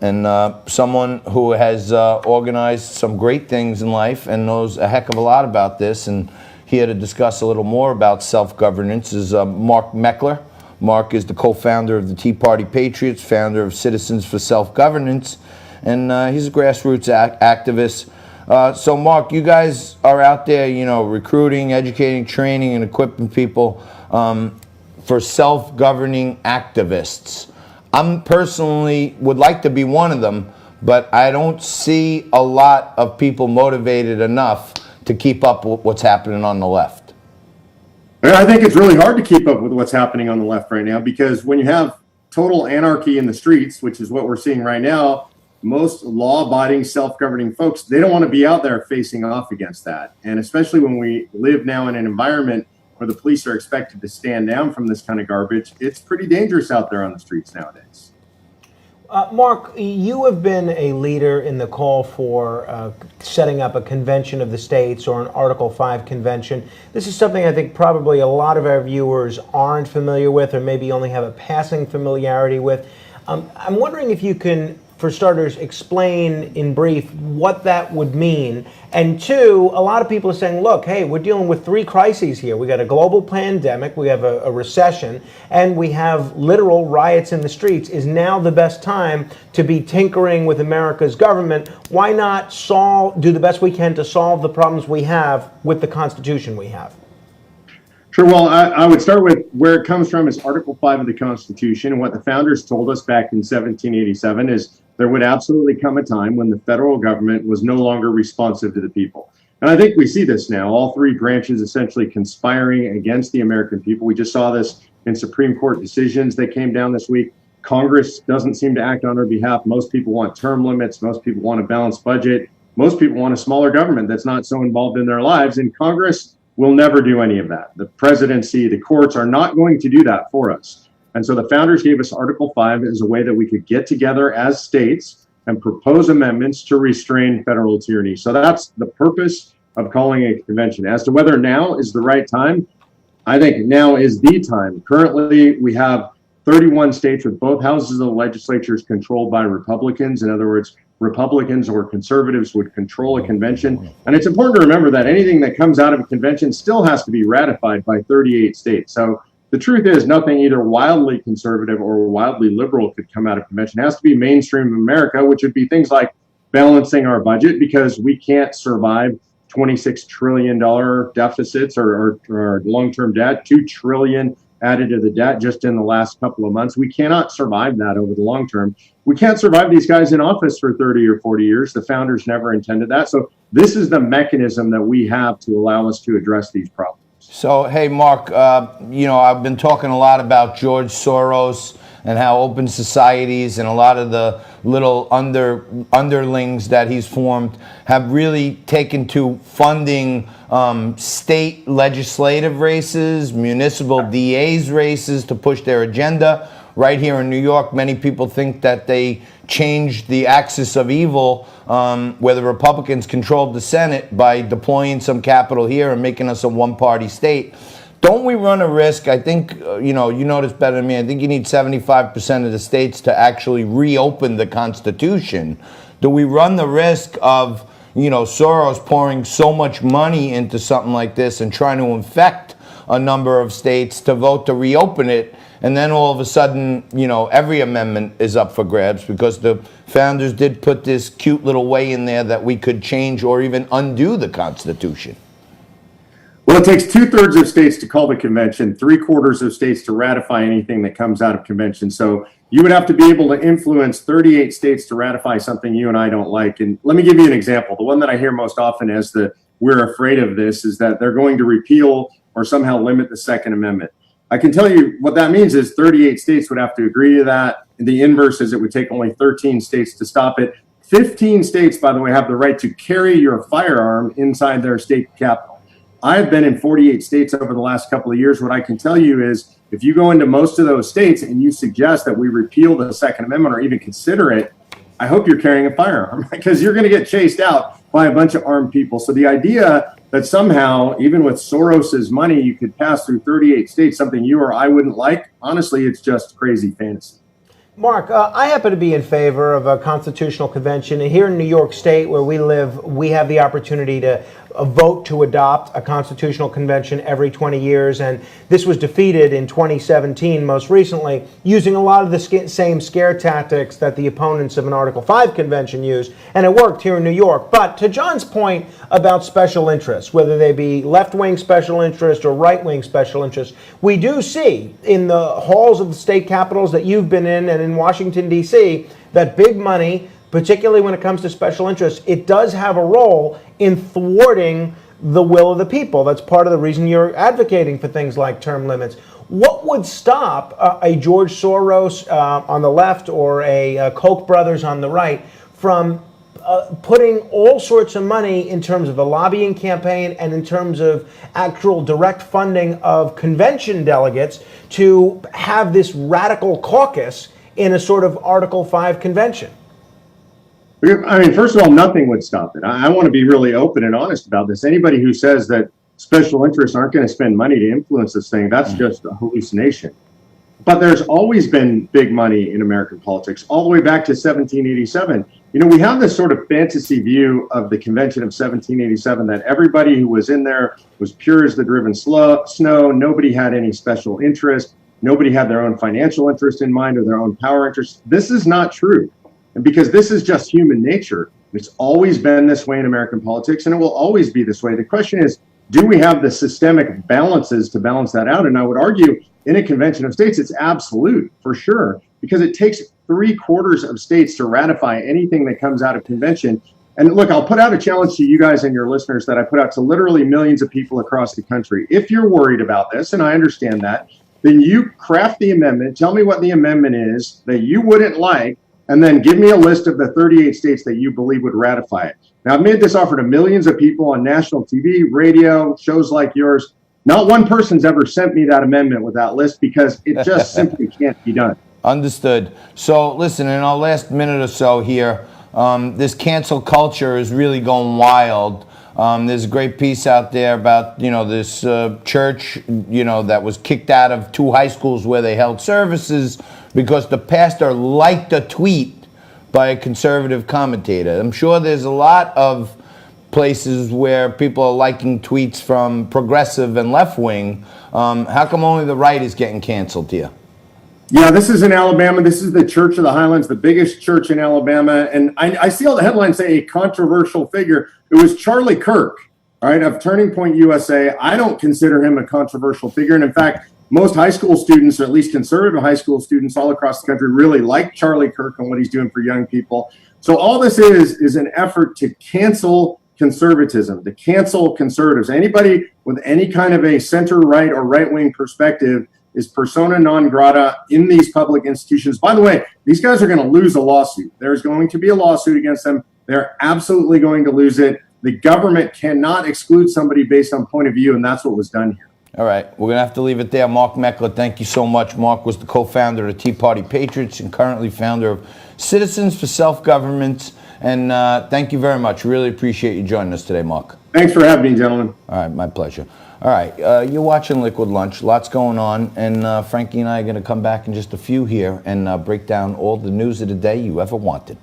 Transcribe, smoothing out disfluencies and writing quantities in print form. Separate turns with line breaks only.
and someone who has organized some great things in life and knows a heck of a lot about this. And here to discuss a little more about self-governance is Mark Meckler. Mark is the co-founder of the Tea Party Patriots, founder of Citizens for Self-Governance, and he's a grassroots activist. So, Mark, you guys are out there, recruiting, educating, training, and equipping people for self-governing activists. I'm personally would like to be one of them, but I don't see a lot of people motivated enough to keep up with what's happening on the left.
I think it's really hard to keep up with what's happening on the left right now, because when you have total anarchy in the streets, which is what we're seeing right now, most law-abiding, self-governing folks, they don't want to be out there facing off against that. And especially when we live now in an environment where the police are expected to stand down from this kind of garbage, it's pretty dangerous out there on the streets nowadays.
Mark, you have been a leader in the call for setting up a convention of the states or an Article 5 convention. This is something I think probably a lot of our viewers aren't familiar with, or maybe only have a passing familiarity with. I'm wondering if you can, for starters, explain in brief what that would mean. And two, a lot of people are saying, look, hey, we're dealing with three crises here. We got a global pandemic, we have a recession, and we have literal riots in the streets. Is now the best time to be tinkering with America's government? Why not do the best we can to solve the problems we have with the Constitution we have?
Sure. Well, I would start with where it comes from is Article 5 of the Constitution. And what the founders told us back in 1787 is there would absolutely come a time when the federal government was no longer responsive to the people. And I think we see this now, all three branches essentially conspiring against the American people. We just saw this in Supreme Court decisions that came down this week. Congress doesn't seem to act on our behalf. Most people want term limits. Most people want a balanced budget. Most people want a smaller government that's not so involved in their lives. And Congress will never do any of that. The presidency, the courts are not going to do that for us. And so the founders gave us Article 5 as a way that we could get together as states and propose amendments to restrain federal tyranny. So that's the purpose of calling a convention. As to whether now is the right time, I think now is the time. Currently, we have 31 states with both houses of the legislatures controlled by Republicans. In other words, Republicans or conservatives would control a convention. And it's important to remember that anything that comes out of a convention still has to be ratified by 38 states. So the truth is nothing either wildly conservative or wildly liberal could come out of convention. It has to be mainstream America, which would be things like balancing our budget, because we can't survive $26 trillion deficits or long-term debt, $2 trillion added to the debt just in the last couple of months. We cannot survive that over the long term. We can't survive these guys in office for 30 or 40 years. The founders never intended that. So this is the mechanism that we have to allow us to address these problems.
So, hey, Mark, I've been talking a lot about George Soros and how open societies and a lot of the little underlings that he's formed have really taken to funding state legislative races, municipal DA's races to push their agenda. Right here in New York, many people think that they changed the axis of evil where the Republicans controlled the Senate by deploying some capital here and making us a one-party state. Don't we run a risk? I think, you know this better than me. I think you need 75% of the states to actually reopen the Constitution. Do we run the risk of, Soros pouring so much money into something like this and trying to infect a number of states to vote to reopen it? And then all of a sudden, every amendment is up for grabs because the founders did put this cute little way in there that we could change or even undo the Constitution.
Well, it takes 2/3 of states to call the convention, 3/4 of states to ratify anything that comes out of convention. So you would have to be able to influence 38 states to ratify something you and I don't like. And let me give you an example. The one that I hear most often as we're afraid of this is that they're going to repeal or somehow limit the Second Amendment. I can tell you what that means is 38 states would have to agree to that. The inverse is it would take only 13 states to stop it. 15 states, by the way, have the right to carry your firearm inside their state capital. I've been in 48 states over the last couple of years. What I can tell you is if you go into most of those states and you suggest that we repeal the Second Amendment or even consider it, I hope you're carrying a firearm because you're going to get chased out by a bunch of armed people. So the idea that somehow, even with Soros's money, you could pass through 38 states, something you or I wouldn't like, honestly, it's just crazy fantasy.
Mark, I happen to be in favor of a constitutional convention. And here in New York State, where we live, we have the opportunity to vote to adopt a constitutional convention every 20 years. And this was defeated in 2017, most recently, using a lot of the same scare tactics that the opponents of an Article 5 convention use. And it worked here in New York. But to John's point about special interests, whether they be left-wing special interest or right-wing special interest, we do see in the halls of the state capitals that you've been in and in Washington, D.C., that big money, particularly when it comes to special interests, it does have a role in thwarting the will of the people. That's part of the reason you're advocating for things like term limits. What would stop a George Soros on the left or a Koch brothers on the right from putting all sorts of money in terms of a lobbying campaign and in terms of actual direct funding of convention delegates to have this radical caucus in a sort of Article 5 convention?
I mean, first of all, nothing would stop it. I want to be really open and honest about this. Anybody who says that special interests aren't going to spend money to influence this thing, that's just a hallucination. But there's always been big money in American politics, all the way back to 1787. You know, we have this sort of fantasy view of the convention of 1787 that everybody who was in there was pure as the driven snow. Nobody had any special interest. Nobody had their own financial interest in mind or their own power interest. This is not true. And because this is just human nature, it's always been this way in American politics, and it will always be this way. The question is, do we have the systemic balances to balance that out? And I would argue in a convention of states, it's absolute for sure, because it takes 3/4 of states to ratify anything that comes out of convention. And look, I'll put out a challenge to you guys and your listeners that I put out to literally millions of people across the country. If you're worried about this, and I understand that, then you craft the amendment, tell me what the amendment is that you wouldn't like, and then give me a list of the 38 states that you believe would ratify it. Now, I've made this offer to millions of people on national TV, radio, shows like yours. Not one person's ever sent me that amendment with that list because it just simply can't be done.
Understood. So, listen, in our last minute or so here, this cancel culture is really going wild. There's a great piece out there about, this church, that was kicked out of 2 high schools where they held services because the pastor liked a tweet by a conservative commentator. I'm sure there's a lot of places where people are liking tweets from progressive and left-wing. How come only the right is getting canceled here?
Yeah, this is in Alabama. This is the Church of the Highlands, the biggest church in Alabama. And I see all the headlines say a controversial figure. It was Charlie Kirk, all right, of Turning Point USA. I don't consider him a controversial figure. And in fact, most high school students, or at least conservative high school students all across the country, really like Charlie Kirk and what he's doing for young people. So all this is an effort to cancel conservatism, to cancel conservatives. Anybody with any kind of a center-right or right-wing perspective is persona non grata in these public institutions. By the way, these guys are going to lose a lawsuit. There's going to be a lawsuit against them. They're absolutely going to lose it. The government cannot exclude somebody based on point of view, and that's what was done here.
All right, we're going to have to leave it there. Mark Meckler, thank you so much. Mark was the co-founder of the Tea Party Patriots and currently founder of Citizens for Self-Government. And thank you very much. Really appreciate you joining us today, Mark.
Thanks for having me, gentlemen.
All right, my pleasure. All right, you're watching Liquid Lunch. Lots going on. And Frankie and I are going to come back in just a few here and break down all the news of the day you ever wanted.